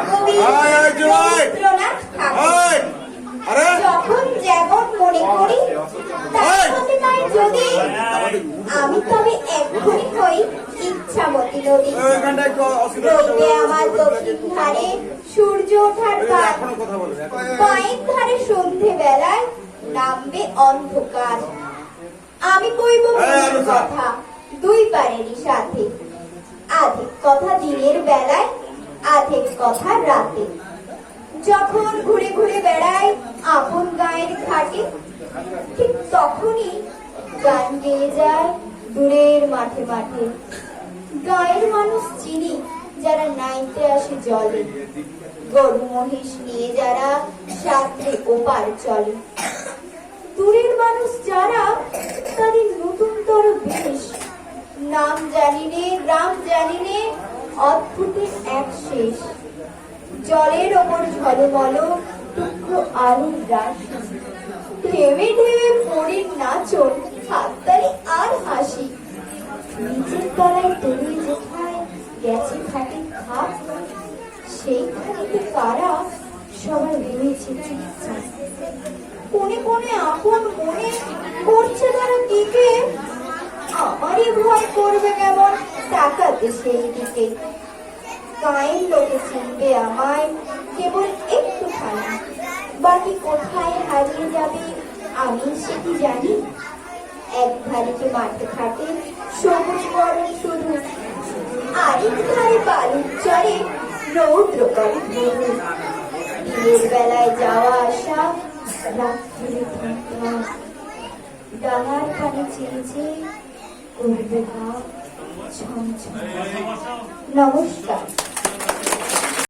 কবি রবীন্দ্রনাথ ঠাকুর। যখন যেমন মনে করি তার মতে তাই যদি আমি তবে এক্ষুনি হই ইচ্ছামতি নদী। রোদে আমার দক্ষিণ ধারে সূর্য ওঠার গান, বাঁয়ের ধারে সন্ধে বেলায় নামবে অন্ধকার। আমি কইব কথা দুই পারেরই সাথে, আধেক কথা দিনের বেলায়, আধেক কথা রাতে। যখন ঘুরে ঘুরে বেড়াই আপন গায়ের ঘাটে, ঠিক তখনই গান গেয়ে যায় দূরের মাঠে মাঠে। গায়ের মানুষ চিনি যারা নাইতে আসে জলে, গরু মহিষ নিয়ে যারা সাঁতরে ওপার চলে। দূরের মানুষ যারা তাদের নতুনতর বেশ, নাম জানিনে গ্রাম জানিনে অদ্ভুতের এক শেষ। জলের ওপর ঝলমল টুকরো আলোর রাশ, ঢেবে ঢেবে পড়ির নাচন, হাততালি আর হাসি। নিজের তলায় তলিয়ে যেখায় গেছে খাটে খাপ, সেইখানেতে কারা সবাই রয়েছে চুপচাপ। কোনে কোনে আপন মনে করছে তারা টিকে, আমারই ভয় করবে কেমন তাকাতে সেই দিকে। গায়ের লোকে চিনবে আমায় কেবল একটুখানি, বাকি কোথায় হারিয়ে যাবে আমি সেটি জানি। এক ধারিতে মাঠে থাকে সবুজ বরণ শুধু, আরেক ধারে বালুর চরে রৌদ্র করে মধু। দিনের বেলায় যাওয়া আসা, রাত্রিরে থাকা, ডাঙার পানে চেয়েছে করবে ভাব ছমছম। নমস্কার।